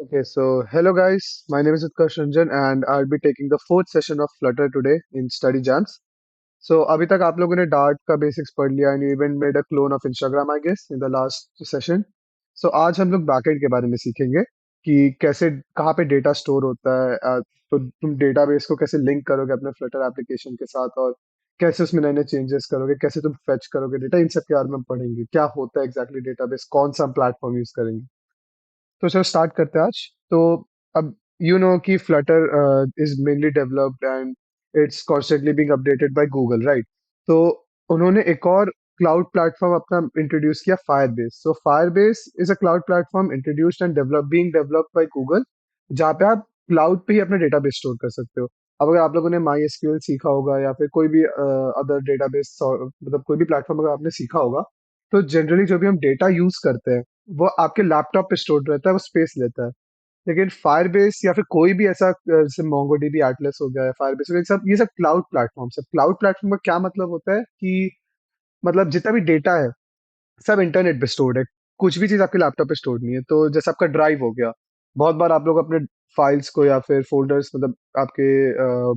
Okay, so hello guys, my name is Utkarsh Ranjan and I'll be taking the fourth session of Flutter today in Study Jams. So अभी तक आप लोगों ने Dart का basics पढ़ लिया and you even made a clone of Instagram I guess in the last session. So आज हम लोग बैकएंड के बारे में सीखेंगे कि कैसे कहाँ पे डेटा स्टोर होता है तो तुम डेटाबेस को कैसे लिंक करोगे अपने Flutter एप्लीकेशन के साथ और कैसे उसमें नए नए चेंजेस करोगे, कैसे तुम फेच करोगे डेटा, इन सब के बारे में हम पढ़ेंगे। क्या होता है एग्जैक्टली डेटाबेस, कौन सा प्लेटफॉर्म यूज करेंगे। तो चलो स्टार्ट करते हैं आज। तो अब यू नो कि Flutter is mainly developed and it's constantly being updated by Google, right. तो उन्होंने एक और क्लाउड प्लेटफॉर्म अपना इंट्रोड्यूस किया, Firebase. So Firebase is a cloud platform introduced and develop being developed by Google, जहाँ पे आप क्लाउड पे ही अपना डेटाबेस स्टोर कर सकते हो। अब अगर आप लोगों ने माई एसक्यूएल सीखा होगा या फिर कोई भी अदर डेटाबेस, मतलब कोई भी प्लेटफॉर्म अगर आपने सीखा होगा, तो जनरली जो भी हम डेटा यूज करते हैं वो आपके लैपटॉप पे स्टोर रहता है, वो स्पेस लेता है। लेकिन फायरबेस या फिर कोई भी ऐसा जैसे मोंगोडीबी, एटलस हो गया, फायरबेस हो गया, ये सब क्लाउड प्लेटफॉर्म्स है। क्लाउड प्लेटफॉर्म का क्या मतलब होता है कि मतलब जितना भी डेटा है सब इंटरनेट पे स्टोर्ड है। कुछ भी चीज आपके लैपटॉप पे स्टोर नहीं है। तो जैसे आपका ड्राइव हो गया, बहुत बार आप लोग अपने फाइल्स को या फिर फोल्डर्स, मतलब आपके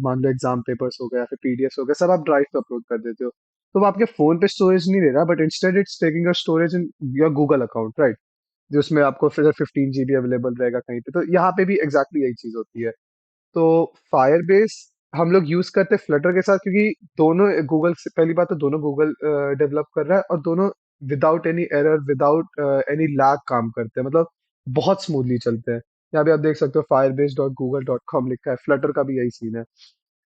मान लो एग्जाम पेपर्स हो गए या फिर पीडीएफ हो गए, सब आप ड्राइव पे अपलोड कर देते हो। तो वो आपके फोन पे स्टोरेज नहीं ले रहा, but instead it's taking a storage in your Google account, right. जिसमें आपको फिर 15 GB अवेलेबल रहेगा कहीं पे। तो यहाँ पे भी एग्जैक्टली यही चीज होती है। तो फायरबेस हम लोग यूज करते हैं फ्लटर के साथ, क्योंकि दोनों गूगल से, पहली बात तो दोनों गूगल डेवलप कर रहा है और दोनों without any error, without any lag काम करते हैं, मतलब बहुत स्मूथली चलते हैं। यहाँ पे आप देख सकते हो firebase.google.com लिखा है, फ्लटर का भी यही सीन है।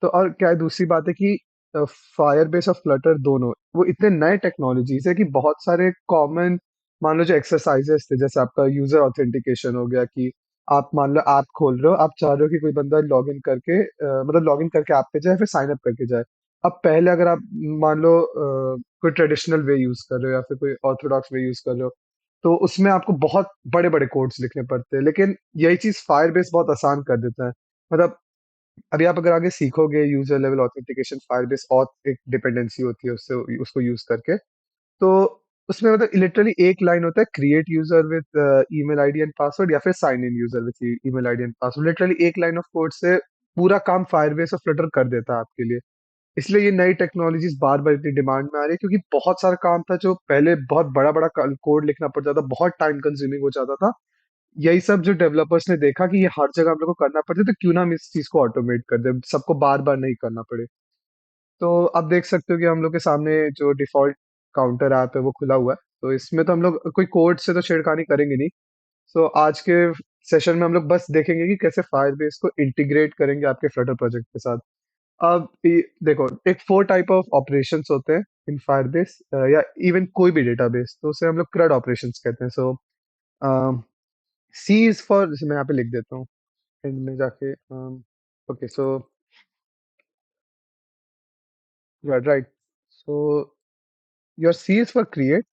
तो और क्या है, दूसरी बात है कि फायरबेस और फ्लटर दोनों वो इतने नए टेक्नोलॉजीज है कि बहुत सारे कॉमन, मान लो जो एक्सरसाइजेस थे, जैसे आपका यूजर ऑथेंटिकेशन हो गया कि आप मान लो ऐप खोल रहे हो, आप चाह रहे हो कि कोई बंदा लॉग इन करके मतलब लॉग इन करके ऐप पे जाए फिर साइन अप करके जाए। अब पहले अगर आप मान लो कोई ट्रेडिशनल वे यूज कर रहे हो या फिर कोई ऑर्थोडॉक्स वे यूज कर रहे हो, तो उसमें आपको बहुत बड़े बड़े कोड्स लिखने पड़ते हैं। लेकिन यही चीज फायरबेस बहुत आसान कर देता है। मतलब अभी आप अगर आगे सीखोगे user level authentication, Firebase auth एक डिपेंडेंसी होती है उससे, उसको यूज करके। तो उसमें मतलब लिटरली एक लाइन होता है, create user with email ID and password या फिर sign in user with email ID and password. Literally एक लाइन ऑफ कोड से पूरा काम फायरबेस और फ्लटर कर देता है आपके लिए। इसलिए ये नई टेक्नोलॉजीज बार बार इतनी डिमांड में आ रही है, क्योंकि बहुत सारा काम था जो पहले बहुत बड़ा बड़ा कोड लिखना पड़ता था, बहुत टाइम कंज्यूमिंग हो जाता था। यही सब जो डेवलपर्स ने देखा कि ये हर जगह हम लोग को करना पड़ता है, तो क्यों ना हम इस चीज को ऑटोमेट कर दे, सबको बार बार नहीं करना पड़े। तो आप देख सकते हो कि हम लोग के सामने जो डिफॉल्ट काउंटर ऐप है वो खुला हुआ है। तो इसमें तो हम लोग कोई कोड से तो छेड़खानी करेंगे नहीं। सो आज के सेशन में हम लोग बस देखेंगे कि कैसे फायरबेस को इंटीग्रेट करेंगे आपके फ्लटर प्रोजेक्ट के साथ। अब देखो, एक 4 टाइप ऑफ ऑपरेशंस होते हैं इन फायरबेस, या इवन कोई भी डेटाबेस, तो उसे हम लोग CRUD ऑपरेशंस कहते हैं। सो सी इज फॉर, जैसे मैं यहाँ पे लिख देता हूँ एंड में जाके, okay so right. So your C is for create,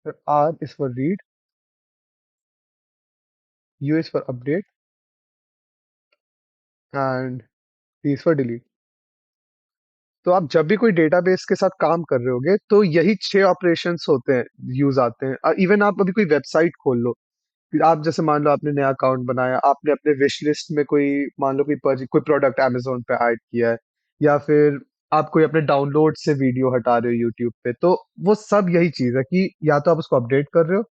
your R is for read, U is for update and D is for delete. तो आप जब भी कोई डेटाबेस के साथ काम कर रहे होगे तो यही 6 ऑपरेशंस होते हैं, यूज आते हैं। इवन आप अभी कोई वेबसाइट खोल लो, फिर आप जैसे मान लो आपने नया अकाउंट बनाया, आपने अपने विश लिस्ट में कोई, मान लो कोई प्रोडक्ट अमेजोन पे ऐड किया है, या फिर आप कोई अपने डाउनलोड से वीडियो हटा रहे हो यूट्यूब पे, तो वो सब यही चीज है कि या तो आप उसको अपडेट कर रहे हो,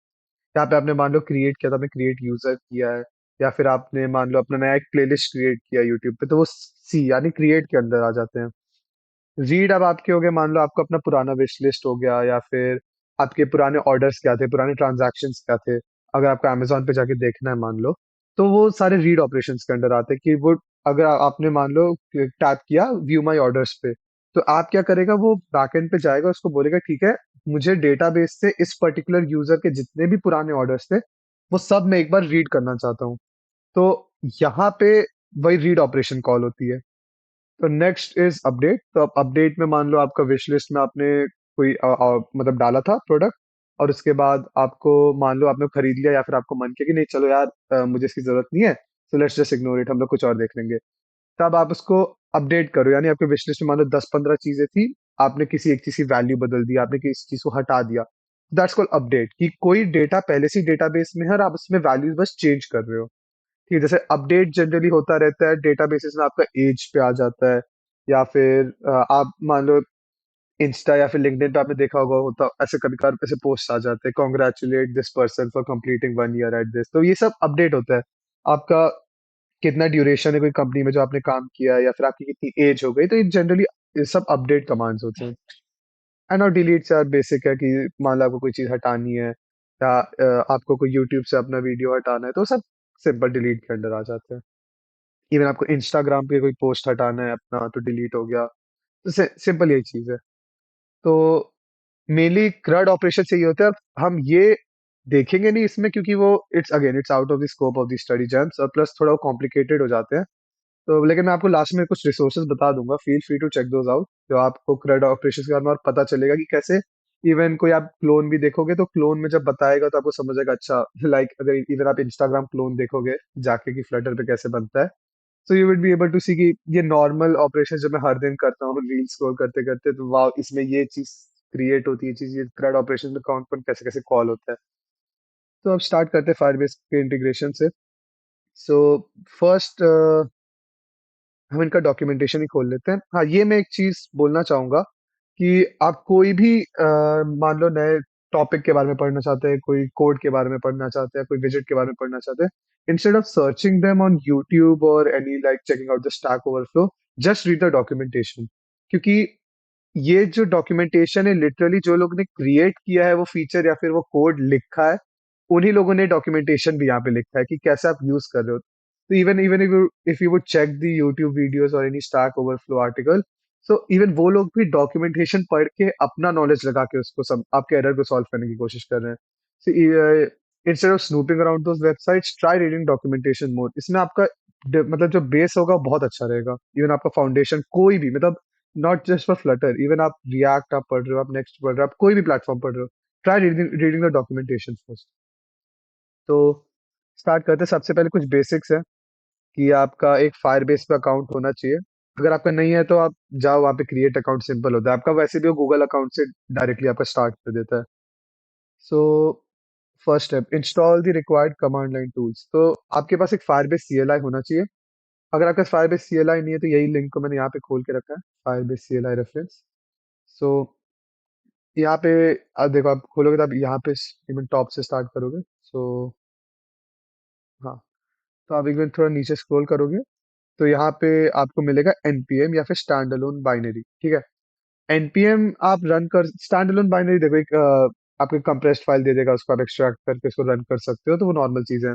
यहाँ पे आपने मान लो क्रिएट किया, तो आपने क्रिएट यूजर किया है, या फिर आपने मान लो अपना नया एक प्लेलिस्ट क्रिएट किया यूट्यूब पे, तो वो सी यानी क्रिएट के अंदर आ जाते हैं। रीड अब आपके हो गए, मान लो आपका अपना पुराना विश लिस्ट हो गया, या फिर आपके पुराने ऑर्डर्स क्या थे, पुराने ट्रांजैक्शंस क्या थे, अगर आपको अमेजोन पे जाके देखना है मान लो, तो वो सारे रीड ऑपरेशंस के अंडर आते हैं। कि वो अगर आपने मान लो टैप किया व्यू माई ऑर्डर्स पे, तो आप क्या करेगा, वो बैकएंड पे जाएगा, उसको बोलेगा ठीक है, मुझे डेटाबेस से इस पर्टिकुलर यूजर के जितने भी पुराने ऑर्डर्स थे वो सब मैं एक बार रीड करना चाहता हूँ। तो यहाँ पे वही रीड ऑपरेशन कॉल होती है। तो नेक्स्ट इज अपडेट। तो अब अपडेट में मान लो आपका विश लिस्ट में आपने कोई मतलब डाला था प्रोडक्ट, और उसके बाद आपको मान लो आपने खरीद लिया, या फिर आपको मन किया कि नहीं चलो यार, मुझे इसकी जरूरत नहीं है, so let's just ignore it, हम लोग कुछ और देख लेंगे। तब आप उसको अपडेट करो, यानी आपके विश लिस्ट में मान लो 10-15 चीजें थी, आपने किसी एक चीज की वैल्यू बदल दी, आपने किसी चीज को हटा दिया, दैट्स कॉल्ड अपडेट, कि कोई डेटा पहले से डेटाबेस में है और आप उसमें वैल्यूज बस चेंज कर रहे हो। ठीक है, जैसे अपडेट जनरली होता रहता है डेटाबेसेस में, आपका एज पे आ जाता है, या फिर आप मान लो इंस्टा या फिर लिंक्डइन पे आपने देखा होगा, होता ऐसे कभी कभार ऐसे पोस्ट आ जाते हैं, congratulate this person for completing 1 year at this, तो ये सब अपडेट होता है। आपका कितना ड्यूरेशन है कोई कंपनी में जो आपने काम किया है, या फिर आपकी कितनी एज हो गई, तो ये जनरली ये सब अपडेट कमांड्स होते हैं। एंड और डिलीट यार बेसिक है, कि मान लो आपको कोई चीज हटानी है, या आपको कोई यूट्यूब से अपना वीडियो हटाना है, तो सब सिंपल डिलीट के अंडर आ जाते हैं। इवन आपको इंस्टाग्राम पे कोई पोस्ट हटाना है अपना, तो डिलीट हो गया। तो सिंपल यही चीज है। तो मेनली क्रड ऑपरेशन चाहिए होता है। अब हम ये देखेंगे नहीं इसमें, क्योंकि वो it's out of the scope of the study jams, और प्लस थोड़ा कॉम्प्लिकेटेड हो जाते हैं। तो लेकिन मैं आपको लास्ट में कुछ रिसोर्सेज बता दूंगा, feel free to check those out, जो आपको क्रेड ऑपरेशन के बारे में और पता चलेगा कि कैसे। इवन कोई आप क्लोन भी देखोगे, तो क्लोन में जब बताएगा तो आपको समझ आएगा, अच्छा लाइक अगर इवन आप इंस्टाग्राम क्लोन देखोगे जाके कि फ्लटर पे कैसे बनता है, so you will be able to see कि ये नॉर्मल ऑपरेशन जब मैं हर दिन करता हूँ रील स्क्रॉल करते करते, तो वाह इसमें ये चीज क्रिएट होती है, चीज ये क्रेड ऑपरेशन में कौन कौन कैसे कैसे कॉल होता है। तो अब स्टार्ट करते हैं फायरबेस के इंटीग्रेशन से। सो फर्स्ट हम इनका डॉक्यूमेंटेशन ही खोल लेते हैं। हाँ, ये मैं एक चीज बोलना चाहूंगा कि आप कोई भी मान लो नए टॉपिक के बारे में पढ़ना चाहते हैं, कोई कोड के बारे में पढ़ना चाहते हैं, कोई विजिट के बारे में पढ़ना चाहते हैं, instead of searching them on YouTube और any like checking out the Stack Overflow, just read the documentation. क्योंकि ये जो डॉक्यूमेंटेशन है, लिटरली जो लोग ने क्रिएट किया है वो फीचर या फिर वो कोड लिखा है, उन्हीं लोगों ने डॉक्यूमेंटेशन भी यहाँ पे लिखा है कि कैसे आप यूज कर रहे हो। तो even even if you would check the YouTube videos और any Stack Overflow article, so even वो लोग भी डॉक्यूमेंटेशन पढ़ के अपना नॉलेज लगा के उसको सब आपके एरर को सॉल्व करने की कोशिश कर रहे हैं। So instead of snooping around those websites, try reading documentation more. इसमें आपका मतलब जो बेस होगा वो बहुत अच्छा रहेगा। इवन आपका फाउंडेशन कोई भी, मतलब not just for Flutter, even आप रिएक्ट आप पढ़ रहे हो, आप नेक्स्ट पढ़ रहे हो, आप कोई भी प्लेटफॉर्म पढ़ रहे हो, try reading the documentation first. तो स्टार्ट करते हैं। सबसे पहले कुछ बेसिक्स है कि आपका एक फायरबेस पे अकाउंट होना चाहिए। अगर आपका नहीं है तो आप जाओ वहाँ पे, क्रिएट अकाउंट सिंपल होता है आपका, वैसे भी वो गूगल अकाउंट से डायरेक्टली आपका स्टार्ट कर देता है। So first step, install the required command line tools. तो आपके पास एक फायरबेस सीएलआई होना चाहिए। अगर आपके पास फायरबेस सीएलआई नहीं है, तो यही लिंक को मैंने यहाँ पे खोल के रखा है, फायरबेस सीएलआई रेफरेंस। सो यहाँ पे आप देखो, आप खोलोगे तो आप यहाँ पे इवन टॉप से स्टार्ट करोगे। सो हाँ, तो आप एक बार थोड़ा नीचे स्क्रॉल करोगे, तो यहाँ पे आपको मिलेगा एनपीएम या फिर स्टैंड अलोन बाइनरी। ठीक है, एनपीएम आप रन कर, स्टैंड अलोन बाइनरी देखो एक आपको कंप्रेस्ड फाइल दे देगा, उसको आप एक्सट्रैक्ट करके उसको रन कर सकते हो, तो वो नॉर्मल चीज है।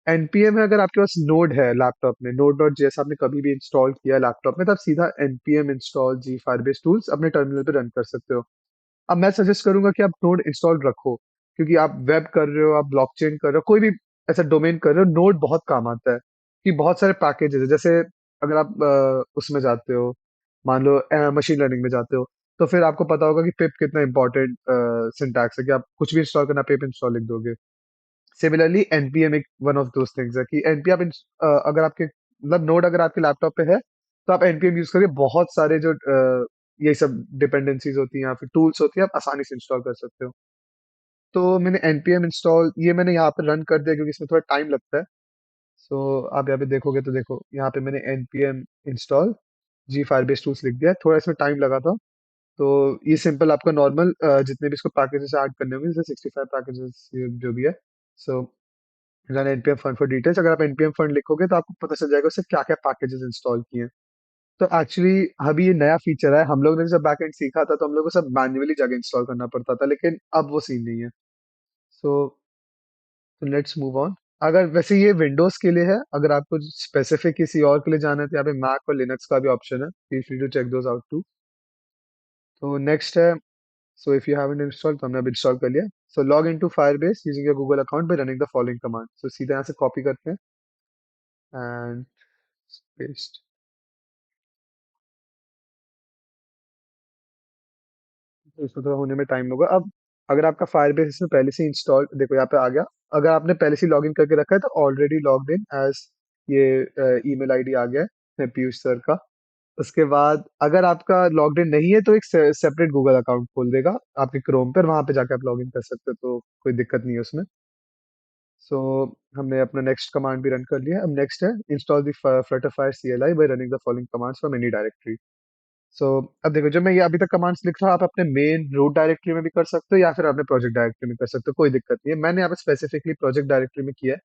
एनपीएम है, अगर आपके पास नोड है लैपटॉप में, नोड डॉट जेएस आपने कभी भी इंस्टॉल किया लैपटॉप में, तो आप सीधा एनपीएम इंस्टॉल जी फायरबेस टूल्स अपने टर्मिनल पे रन कर सकते हो। अब मैं सजेस्ट करूंगा कि आप नोड इंस्टॉल रखो, क्योंकि आप वेब कर रहे हो, आप ब्लॉकचेन कर रहे हो, कोई भी ऐसा डोमेन कर रहे हो, नोड बहुत काम आता है। कि बहुत सारे पैकेजेस है, जैसे अगर आप उसमें जाते हो, मान लो मशीन लर्निंग में जाते हो, तो फिर आपको पता होगा कि पिप कितना इंपॉर्टेंट सिंटैक्स है, कि आप कुछ भी इंस्टॉल करना पिप इंस्टॉल लिख दोगे। सिमिलरली एनपीएम एक वन ऑफ दोस थिंग्स है कि एनपीएम अगर आपके मतलब नोड अगर आपके लैपटॉप पे है, तो आप एनपीएम यूज करके बहुत सारे जो ये सब डिपेंडेंसीज होती हैं या फिर टूल्स होती हैं, आप आसानी से इंस्टॉल कर सकते हो। तो मैंने एनपीएम इंस्टॉल ये मैंने यहाँ पे रन कर दिया, क्योंकि इसमें थोड़ा टाइम लगता है। सो आप यहाँ पे देखोगे तो देखो, यहाँ पे मैंने एनपीएम इंस्टॉल जी फायरबेस टूल्स लिख दिया है। थोड़ा इसमें टाइम लगा था। तो ये सिंपल आपका नॉर्मल जितने भी इसको पैकेजेस ऐड करने होंगे, जैसे 65 पैकेजेस जो भी है। So run npm fund for details, अगर आप एनपीएम फंड लिखोगे तो आपको पता चल जाएगा उससे क्या क्या पैकेजेस इंस्टॉल किए हैं। तो एक्चुअली अभी ये नया फीचर है, हम लोग ने जब बैकएंड सीखा था तो हम लोग को सब मैन्युअली जाके इंस्टॉल करना पड़ता था, लेकिन अब वो सीन नहीं है। So let's move on. अगर वैसे ये विंडोज के लिए है, अगर आपको स्पेसिफिक किसी और के लिए जाना है, तो यहाँ पे मैक और लिनक्स का भी ऑप्शन है, feel free to check those out too. तो नेक्स्ट है, so if you haven't install, तो हमने अब इंस्टॉल कर लिया। So log into Firebase using your Google account by running the following command. So सीधा यहाँ से कॉपी करते हैं एंड पेस्ट। तो इसको थोड़ा होने में टाइम होगा। अब अगर आपका फायरबेस इसमें पहले से इंस्टॉल, देखो यहाँ पे आ गया। अगर आपने पहले से लॉगिन करके रखा है, तो ऑलरेडी लॉग्ड इन एज ये ईमेल आईडी आ गया है पीयूष सर का। उसके बाद अगर आपका लॉग्ड इन नहीं है तो एक सेपरेट गूगल अकाउंट खोल देगा आपके क्रोम पर, वहां पे जाके आप लॉग इन कर सकते हो, तो कोई दिक्कत नहीं है उसमें। सो हमने अपना नेक्स्ट कमांड भी रन कर लिया। अब नेक्स्ट है install the FlutterFire CLI by running the following commands from any directory. So अब देखो, जब मैं ये अभी तक कमांड्स लिख रहा हूँ, आप अपने मेन रूट डायरेक्टरी में भी कर सकते हो या फिर अपने प्रोजेक्ट डायरेक्टरी में कर सकते हो, कोई दिक्कत नहीं है। मैंने यहाँ पे स्पेसिफिकली प्रोजेक्ट डायरेक्टरी में किया है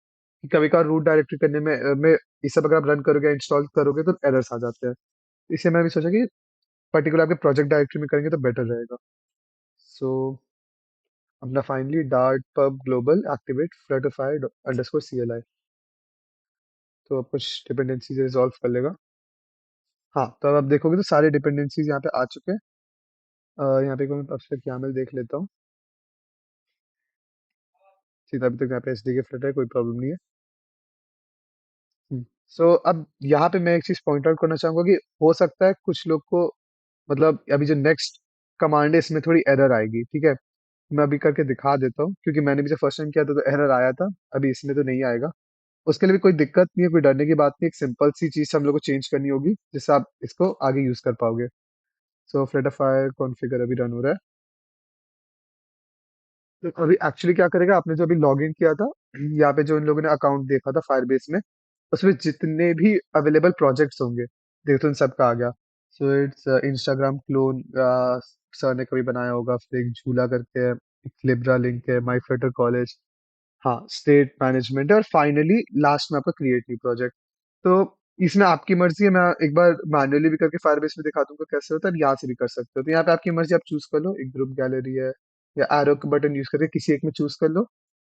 कि कभी कभार रूट डायरेक्टरी करने में ये सब अगर आप रन करोगे इंस्टॉल करोगे तो एरर्स आ जाते हैं। इसलिए मैं भी सोचा कि पर्टिकुलर आपके प्रोजेक्ट डायरेक्टरी में करेंगे तो बेटर रहेगा। सो अपना finally Dart pub global activate FlutterFire underscore CLI, तो अब कुछ डिपेंडेंसीज रिजॉल्व कर लेगा। हाँ, तो अब आप देखोगे तो सारे डिपेंडेंसीज यहाँ पे आ चुके हैं। यहाँ पे मैं अब तक YAML देख लेता हूँ। सीधा अभी तक यहाँ पे SDK फ्लटर है, कोई प्रॉब्लम नहीं है। सो अब यहाँ पे मैं एक चीज पॉइंट आउट करना चाहूंगा कि हो सकता है कुछ लोग को, मतलब अभी जो नेक्स्ट कमांड है इसमें थोड़ी एरर आएगी, ठीक है। मैं अभी करके दिखा देता हूँ, क्योंकि मैंने भी जब फर्स्ट टाइम किया था तो एरर आया था। अभी इसमें तो नहीं आएगा। उसके लिए भी कोई दिक्कत नहीं है, कोई डरने की बात नहीं। एक सिंपल सी चीज हम लोग को चेंज करनी होगी जिससे आप इसको आगे यूज कर पाओगे। सो फ्लटरफायर कॉन्फ़िगर अभी रन हो रहा है। तो अभी एक्चुअली क्या करेगा, आपने जो अभी लॉग इन किया था, यहाँ पे जो इन लोगों ने अकाउंट देखा था फायरबेस में, उसमें जितने भी अवेलेबल प्रोजेक्ट्स होंगे, देखो तो इन सबका आ गया। So it's Instagram clone, sir ने कभी बनाया होगा, फिर एक झूला करके है, एक लिब्रा लिंक है, माई फ्लटर कॉलेज, हाँ स्टेट मैनेजमेंट है, और फाइनली लास्ट में आपका क्रिएट न्यू प्रोजेक्ट। तो इसमें आपकी मर्जी है, मैं एक बार मैन्युअली भी करके फायरबेस में दिखा दूंगा कैसे होता है, यहाँ से भी कर सकते हो। तो यहाँ पे आपकी मर्जी, आप चूज कर लो, एक ग्रुप गैलरी है या एरो बटन यूज करके किसी एक में चूज कर लो।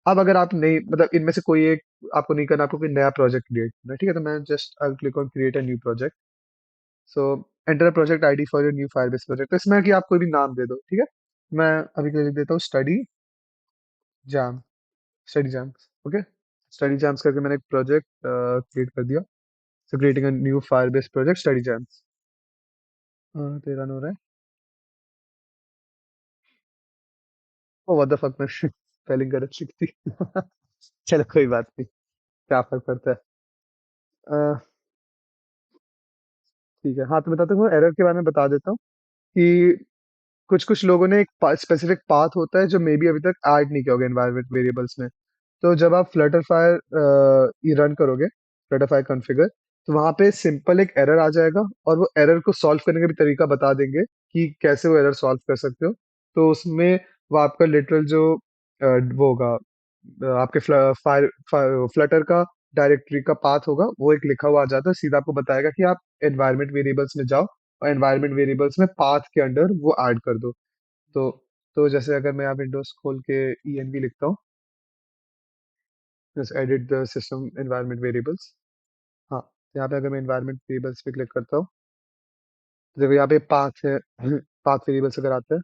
अब अगर आप नहीं, मतलब इनमें से कोई एक आपको नहीं करना, आपको कोई नया प्रोजेक्ट क्रिएट करना है, ठीक है, तो मैं just I click on create a new project. So enter project ID for your new Firebase project, तो इसमें कि आप कोई भी नाम दे दो, ठीक है। मैं अभी के लिए लिख देता हूँ study jam, study jams, okay. Study jams करके मैंने एक प्रोजेक्ट क्रिएट कर दिया। So creating a new Firebase project study jams. तेरा रन हो रहा है। ओ व्हाट द फक, मैं स्पेलिंग गलत लिख दी। चलो कोई बात नहीं, क्या फर्क पड़ता है। अ, ठीक है, हाँ तो बताता हूँ, एरर के बारे में बता देता हूँ कि कुछ कुछ लोगों ने एक स्पेसिफिक पाथ होता है जो मे बी अभी तक ऐड नहीं किया होगा एनवायरमेंट वेरिएबल्स में। तो जब आप फ्लटरफायर ये रन करोगे, फ्लटरफायर कॉन्फ़िगर, तो वहां पे सिंपल एक एरर आ जाएगा, और वो एरर को सॉल्व करने का भी तरीका बता देंगे कि कैसे वो एरर सॉल्व कर सकते हो। तो उसमें वो आपका लिटरल जो वो होगा, आपके फायर फ्लटर का डायरेक्टरी का पाथ होगा, वो एक लिखा हुआ आ जाता है, सीधा आपको बताएगा कि आप एनवायरमेंट वेरिएबल्स में जाओ और एनवायरमेंट वेरिएबल्स में पाथ के अंडर वो ऐड कर दो। तो तो जैसे अगर मैं यहाँ विंडोज खोल के env लिखता हूँ, just edit the system environment variables. हाँ, यहाँ पे अगर मैं एनवायरमेंट वेरिएबल्स पे क्लिक करता हूँ, तो देखो यहाँ पे पाथ है। पाथ वेरिएबल्स अगर आता है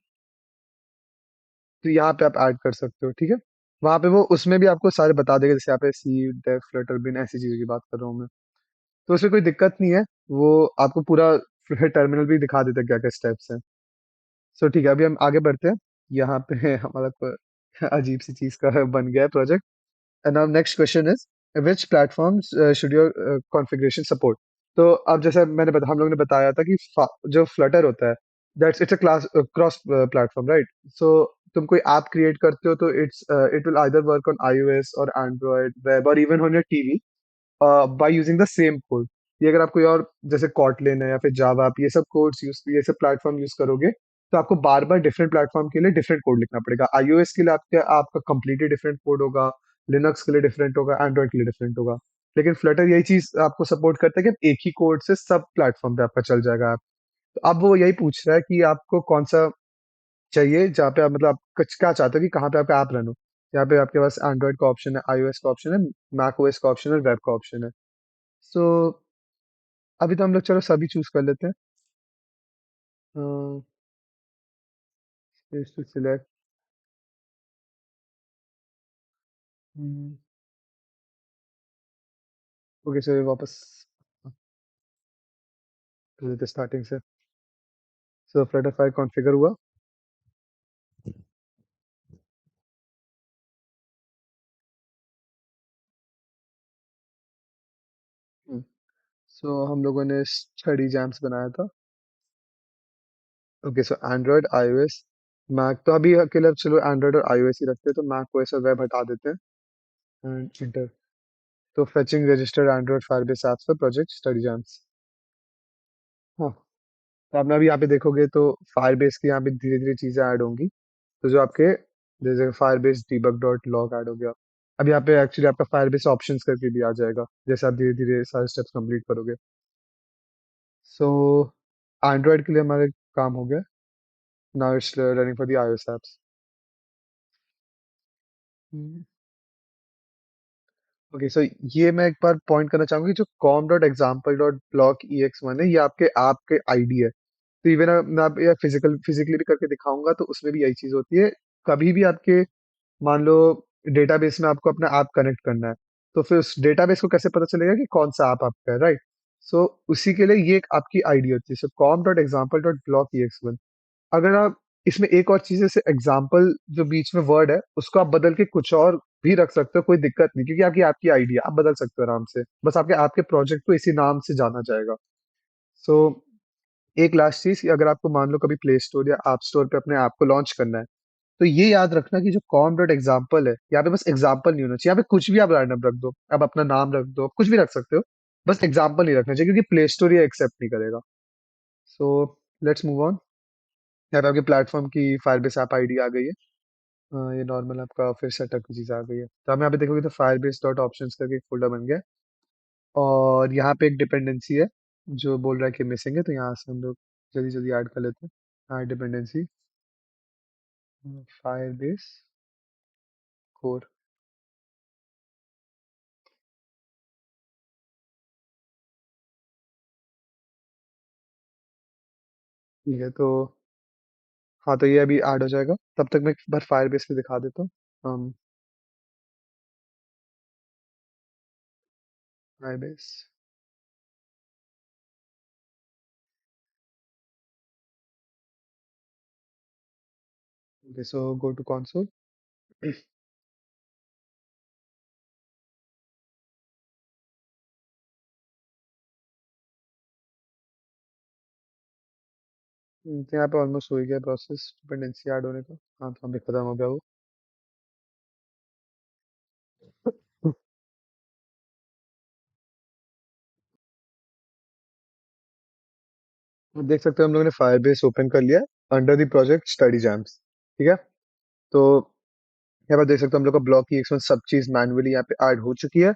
तो यहाँ पे आप ऐड कर सकते हो, ठीक है। वहां पे वो उसमें भी आपको सारे बता देगा, जैसे यहाँ पे सी डेफ फ्लटर बिन, ऐसी चीजों की बात कर रहा हूँ मैं। तो उसमें कोई दिक्कत नहीं है, वो आपको पूरा टर्मिनल भी दिखा देता है क्या क्या स्टेप्स हैं। सो ठीक है, अभी हम आगे बढ़ते हैं। यहाँ पे हमारा अजीब सी चीज का बन गया है project. And now next question is which platforms should your configuration support? तो अब जैसे हम लोगों ने बताया था कि जो फ्लटर होता है, that's it's a class cross platform, right. So तुम कोई ऐप क्रिएट करते हो तो it will either work on iOS और एंड्रॉयड वेब और even on your TV by using the same code. ये अगर आप कोई और जैसे कॉटलिन है या फिर जावा, आप ये सब कोड्स यूज, ये सब प्लेटफॉर्म यूज करोगे, तो आपको बार बार डिफरेंट प्लेटफॉर्म के लिए डिफरेंट कोड लिखना पड़ेगा। iOS के लिए आपका कंप्लीटली डिफरेंट कोड होगा, लिनक्स के लिए डिफरेंट होगा, एंड्रॉइड के लिए डिफरेंट होगा। लेकिन फ्लटर यही चीज आपको सपोर्ट करता है कि आप एक ही कोड से सब प्लेटफॉर्म पे आपका चल जाएगा ऐप। तो अब वो यही पूछ रहा है कि आपको कौन सा चाहिए, जहाँ पे आप मतलब आप कुछ क्या चाहते हो कि कहाँ पे आपका ऐप रन हो। यहाँ पे आपके पास एंड्रॉइड का ऑप्शन है, iOS का ऑप्शन है, मैक ओएस का ऑप्शन है, वेब का ऑप्शन है। सो अभी तो हम लोग चलो सभी चूज कर लेते हैं। To select. ओके, सो वापस कर देते स्टार्टिंग से। सो फ्लटर फाइल कॉन्फ़िगर हुआ। सो हम लोगों ने स्टडी जैम्स बनाया था। ओके, सो एंड्रॉयड आईओएस मैक, तो अभी अकेले अब चलो एंड्रॉयड और आईओएस ही रखते हैं, तो मैक ओएस और वेब हटा देते हैं एंड इंटर। तो fetching registered Android Firebase apps for project study jams. हाँ, तो आपने अभी यहाँ पे देखोगे तो फायरबेस की यहाँ पे धीरे धीरे चीजें ऐड होंगी। तो जो आपके जैसे Firebase debug dot log add हो गया। अब यहाँ पे एक्चुअली आपका फायरबेस ऑप्शंस करके भी आ जाएगा जैसे आप धीरे धीरे सारे स्टेप्स कंप्लीट करोगे। सो एंड्रॉयड के लिए हमारे काम हो गया। Now it's running for the iOS apps. Okay, so ये मैं एक बार पॉइंट करना चाहूंगा कि जो com dot example dot block ex1 है, ये आपके ऐप के आईडी है। तो इवन मैं आप या फिजिकली भी करके दिखाऊंगा तो उसमें भी यही चीज होती है। कभी भी आपके मान लो डेटाबेस में आपको अपना ऐप कनेक्ट करना है, तो फिर उस डेटाबेस को कैसे पता चलेगा कि कौन सा ऐप आपका है, राइट? सो उसी के लिए ये एक आपकी आईडी होती है, सो com dot example dot block ex1। अगर आप इसमें एक और चीज जैसे एग्जाम्पल जो बीच में वर्ड है उसको आप बदल के कुछ और भी रख सकते हो, कोई दिक्कत नहीं, क्योंकि आपकी ऐप की आईडी है, आप बदल सकते हो आराम से, बस आपके ऐप के प्रोजेक्ट को इसी नाम से जाना जाएगा। सो एक लास्ट चीज, अगर आपको मान लो कभी प्ले स्टोर या ऐप स्टोर पे अपने ऐप को लॉन्च करना है, तो ये याद रखना कि जो com डॉट एग्जाम्पल है, यहाँ पे बस एग्जाम्पल नहीं होना चाहिए। यहाँ पे कुछ भी आप रैंडम रख दो, आप अपना नाम रख दो, कुछ भी रख सकते हो, बस एग्जाम्पल नहीं रखना चाहिए क्योंकि प्ले स्टोर ये एक्सेप्ट नहीं करेगा। So let's move on. यहाँ पे आपके प्लेटफॉर्म की फायरबेस ऐप आईडी आ गई है। हाँ, ये नॉर्मल आपका फिर सेटअप की चीज आ गई है, तो आप यहाँ पे देखोगे तो फायरबेस डॉट ऑप्शंस करके एक फोल्डर बन गया है। और यहाँ पे एक डिपेंडेंसी है जो बोल रहा है कि मिसिंग है, तो यहाँ से हम लोग जल्दी जल्दी ऐड कर लेते हैं। हाँ, डिपेंडेंसी फायरबेस कोर। ठीक है, तो हाँ, तो ये अभी ऐड हो जाएगा, तब तक मैं एक बार फायरबेस पे दिखा देता हूँ। um, Firebase. Okay, so go to console. तो यहाँ पे ऑलमोस्ट हो ही गया प्रोसेस डिपेंडेंसी ऐड होने का। हाँ, तो अभी खत्म हो गया वो। आप देख सकते हो हम लोगों ने फायरबेस ओपन कर लिया under the project study jams. ठीक है, तो यहाँ पर देख सकते हो हम लोग का ब्लॉक की एक सब चीज मैन्युअली यहाँ पे ऐड हो चुकी है।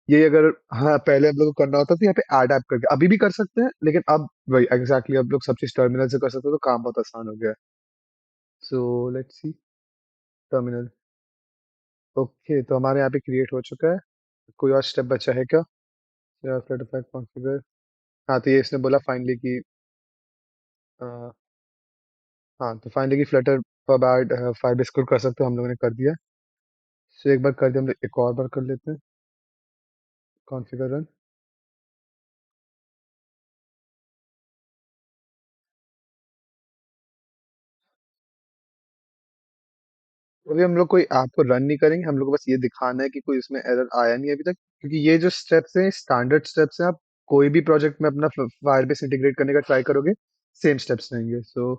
ये अगर हाँ पहले हम लोग को करना होता तो यहाँ पे ऐड ऐप करके अभी भी कर सकते हैं, लेकिन अब वही एग्जैक्टली अब लोग सब चीज टर्मिनल से कर सकते हो, तो काम बहुत आसान हो गया है। So let's see terminal. Okay, तो हमारे यहाँ पे क्रिएट हो चुका है। कोई और स्टेप बचा है क्या? फ्लटरफाई कॉन्फ़िगर। हाँ, तो ये इसने बोला फाइनली कि हाँ, तो फाइनली कि Flutter pub add five score कर सकते हो, हम लोगों ने कर दिया। सो एक बार कर दिया, हम लोग एक और बार कर लेते हैं कॉन्फ़िगर रन। अभी हम लोग कोई ऐप को रन नहीं करेंगे, हम लोग को बस ये दिखाना है कि कोई इसमें एरर आया नहीं अभी तक, क्योंकि ये जो स्टेप्स हैं स्टैंडर्ड स्टेप्स हैं। आप कोई भी प्रोजेक्ट में अपना फायरबेस इंटीग्रेट करने का ट्राई करोगे, सेम स्टेप्स रहेंगे। सो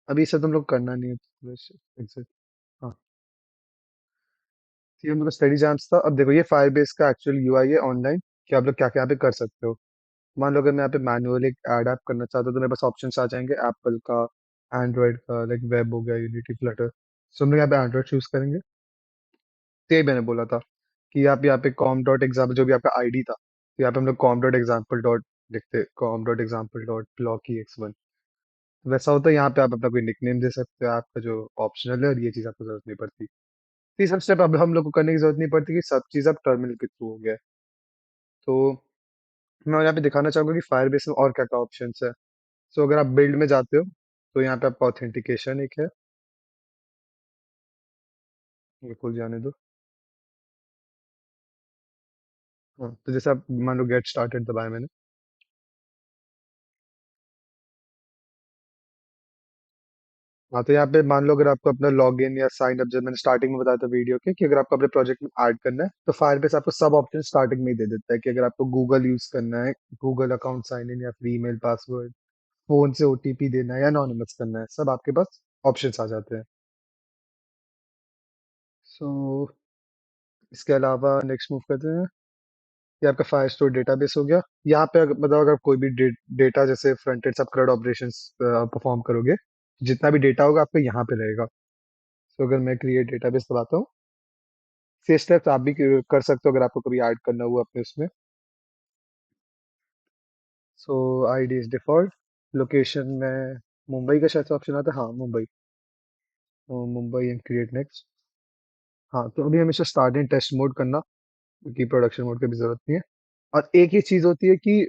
अभी ये सब तुम लोग करना नहीं है, तो बस exit। हाँ, तो ये हम लोग स्टडी जैम्स था। अब देखो ये फायरबेस का एक्चुअल यूआई है ऑनलाइन, कि आप लोग क्या क्या यहाँ पे कर सकते हो। मान लो अगर मैं यहाँ पे मैनुअली एक ऐड ऐप करना चाहता हूँ, तो मेरे पास ऑप्शंस आ जाएंगे एप्पल का, एंड्रॉइड का, लाइक वेब हो गया, यूनिटी, फ्लटर। सो हम लोग यहाँ पे एंड्रॉइड चूज करेंगे। तो यही मैंने बोला था कि आप यहाँ पे कॉम डॉट एग्जाम्पल जो भी आपका आईडी था, तो यहाँ पे हम लोग कॉम डॉट एग्जाम्पल डॉट लिखते, com dot example dot block की एक्स वन। वैसा होता है यहाँ पे, आप अपना कोई निकनेम दे सकते हो, आपका जो ऑप्शनल है, और ये चीज़ आपको जरूरत नहीं पड़ती। तो ये सब स्टेप अब हम लोग को करने की जरूरत नहीं पड़ती, कि सब चीज़ अब टर्मिनल के थ्रू हो गया है। तो मैं यहाँ पे दिखाना चाहूंगा कि फायरबेस में और क्या क्या ऑप्शन है। सो अगर आप बिल्ड में जाते हो, तो यहाँ पे आपका ऑथेंटिकेशन एक है, ये खुल जाने दो। हाँ, तो जैसे आप मान लो गेट स्टार्टेड दबाया मैंने। हाँ, तो यहाँ पे मान लो अगर आपको अपना लॉगिन या साइन अप, जब मैंने स्टार्टिंग में बताया था वीडियो के, कि अगर आपको अपने प्रोजेक्ट में ऐड करना है तो फायरबेस आपको सब ऑप्शन स्टार्टिंग में ही दे देता है, कि अगर आपको गूगल यूज करना है, गूगल अकाउंट साइन इन, या फिर ईमेल पासवर्ड, फोन से ओटीपी देना है, या एनोनिमस करना है, सब आपके पास ऑप्शंस आ जाते हैं। सो इसके अलावा नेक्स्ट मूव करते हैं। ये आपका फायर स्टोर डेटाबेस हो गया। यहाँ पे मतलब अगर कोई भी डेटा, जैसे फ्रंट एंड सब CRUD ऑपरेशंस परफॉर्म करोगे, जितना भी डेटा होगा आपका यहाँ पे रहेगा। तो अगर मैं क्रिएट डेटाबेस दबाता हूँ, से स्टेप्स आप भी कर सकते हो अगर आपको कभी ऐड करना हुआ अपने उसमें। सो आईडी इज डिफॉल्ट। लोकेशन में मुंबई का शायद से ऑप्शन आता है, हाँ मुंबई। तो मुंबई एंड क्रिएट नेक्स्ट। हाँ, तो अभी हमेशा स्टार्ट एंड टेस्ट मोड करना, क्योंकि प्रोडक्शन मोड की भी जरूरत नहीं है। और एक ही चीज होती है कि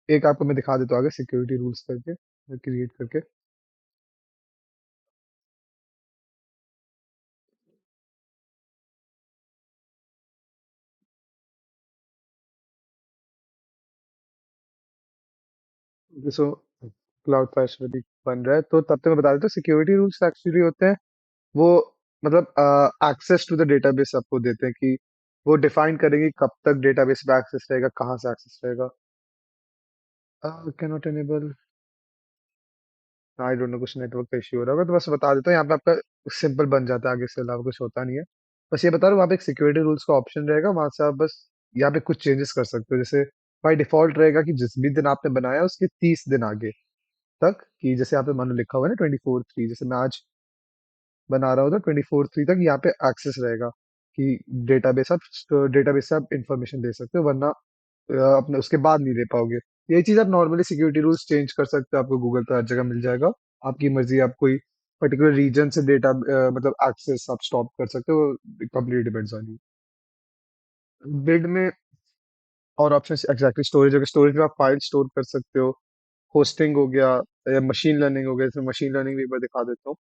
एक आपको मैं दिखा देता हूँ आगे, सिक्योरिटी रूल्स करके क्रिएट करके। सो क्लाउड फास्ट अभी बन रहा है, तो तब तक मैं बता देता हूँ सिक्योरिटी रूल्स एक्चुअली होते हैं वो, मतलब एक्सेस टू द डेटाबेस आपको देते हैं, कि वो डिफाइन करेंगे कब तक डेटाबेस पे एक्सेस रहेगा, कहाँ से एक्सेस रहेगा। Can not enable, I don't know, कुछ नेटवर्क का इश्यू हो रहा होगा, तो बस बता देता हूँ। यहाँ पे आपका सिंपल बन जाता है, आगे से अलावा कुछ होता नहीं है। बस ये बता रहा हूँ, वहाँ पे एक सिक्योरिटी रूल्स का ऑप्शन रहेगा, वहां से आप बस यहाँ पे कुछ चेंजेस कर सकते हो। जैसे बाई डिफॉल्ट रहेगा कि जिस भी दिन आपने बनाया उसके 30 दिन आगे तक, कि जैसे यहाँ पे मान लो लिखा हुआ है ना 24/3, जैसे मैं आज बना रहा हूँ तो 24/3 तक यहाँ पे एक्सेस रहेगा, कि डेटाबेस से आप इंफॉर्मेशन दे सकते हो, वरना अपने उसके बाद नहीं दे पाओगे। यही चीज आप नॉर्मली सिक्योरिटी रूल्स चेंज कर सकते हो, आपको गूगल पे हर जगह मिल जाएगा। आपकी मर्जी, आप कोई पर्टिकुलर रीजन से डेटा मतलब एक्सेस आप स्टॉप कर सकते हो, complete depends on you. Build में और ऑप्शन एग्जैक्टली स्टोरेज हो गया, स्टोरेज में आप फाइल स्टोर कर सकते हो। होस्टिंग हो गया, या मशीन लर्निंग हो गया, इसमें मशीन लर्निंग भी एक बार दिखा देता हूँ।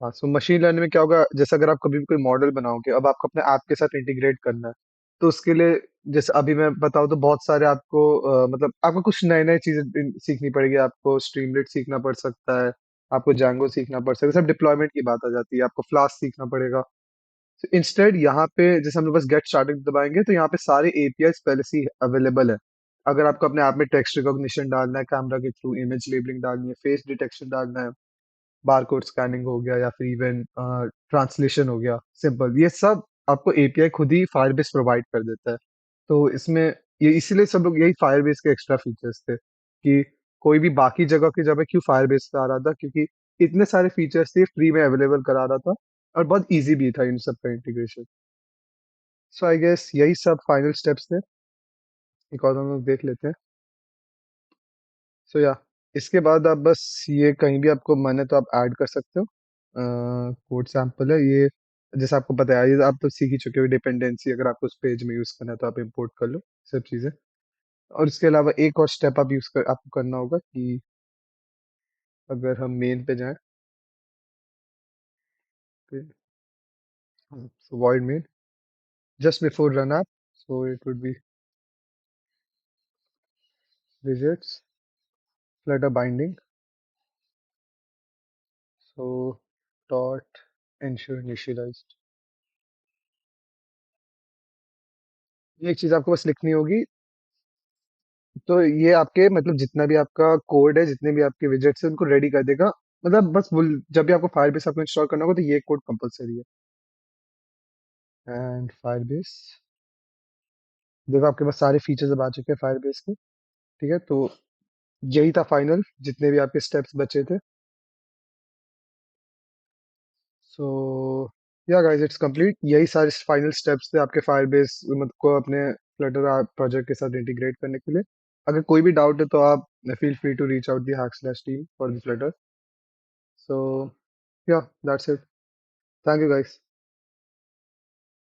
हाँ, सो मशीन लर्निंग में क्या होगा, जैसे अगर आप कभी भी कोई मॉडल बनाओगे, अब आपको अपने ऐप के साथ इंटीग्रेट करना है, तो उसके लिए जैसे अभी मैं बताऊँ तो बहुत सारे आपको मतलब आपको कुछ नए नए चीजें सीखनी पड़ेगी। आपको स्ट्रीमलेट सीखना पड़ सकता है, आपको जैंगो सीखना पड़ सकता है, सब डिप्लॉयमेंट की बात आ जाती है, आपको फ्लास्क सीखना पड़ेगा। तो इंस्टेड यहाँ पे जैसे हम लोग बस गेट स्टार्टेड दबाएंगे, तो यहाँ पे सारे एपीआई पहले से ही अवेलेबल है। अगर आपको अपने ऐप में टेक्स्ट रिकॉग्निशन डालना है, कैमरा के थ्रू इमेज लेबलिंग डालनी है, फेस डिटेक्शन डालना है, बारकोड स्कैनिंग हो गया, या फिर इवन ट्रांसलेशन हो गया, सिंपल, ये सब आपको एपीआई खुद ही फायरबेस प्रोवाइड कर देता है। तो इसमें ये इसीलिए सब लोग, यही फायरबेस के एक्स्ट्रा फीचर्स थे, कि कोई भी बाकी जगह की जगह क्यों फायरबेस पे आ रहा था, क्योंकि इतने सारे फीचर्स थे, फ्री में अवेलेबल करा रहा था, और बहुत इजी भी था इन सब का इंटीग्रेशन। सो आई गेस यही सब फाइनल स्टेप्स थे। एक और हम लोग देख लेते हैं। सो या इसके बाद आप बस ये कहीं भी आपको मन है तो आप ऐड कर सकते हो। कोड सैंपल है ये, जैसे आपको पता है, ये आप तो सीख ही चुके हो, डिपेंडेंसी अगर आपको उस पेज में यूज करना है तो आप इंपोर्ट कर लो, सब चीजें। और इसके अलावा एक और स्टेप आप आपको करना होगा, कि अगर हम मेन पे जाएं, so void main just before run app, so it would be widgets Flutter binding, so dot ensure initialized. ये एक चीज आपको बस लिखनी होगी। तो ये आपके मतलब जितना भी आपका कोड है, जितने भी आपके विजेट्स है, उनको रेडी कर देगा। मतलब बस जब भी आपको फायरबेस आपको इंस्टॉल करना होगा, तो ये कोड कंपलसरी है। एंड फायरबेस, देखो आपके पास सारे फीचर्स अब आ चुके हैं फायरबेस के। ठीक है, तो यही था फाइनल, जितने भी आपके स्टेप्स बचे थे। सो या गाइस, इट्स कंप्लीट। यही सारे फाइनल स्टेप्स थे आपके फायरबेस मतलब को अपने फ्लटर प्रोजेक्ट के साथ इंटीग्रेट करने के लिए। अगर कोई भी डाउट है तो आप feel free to reach out the hack team for the Flutter. So yeah that's it. Thank you guys.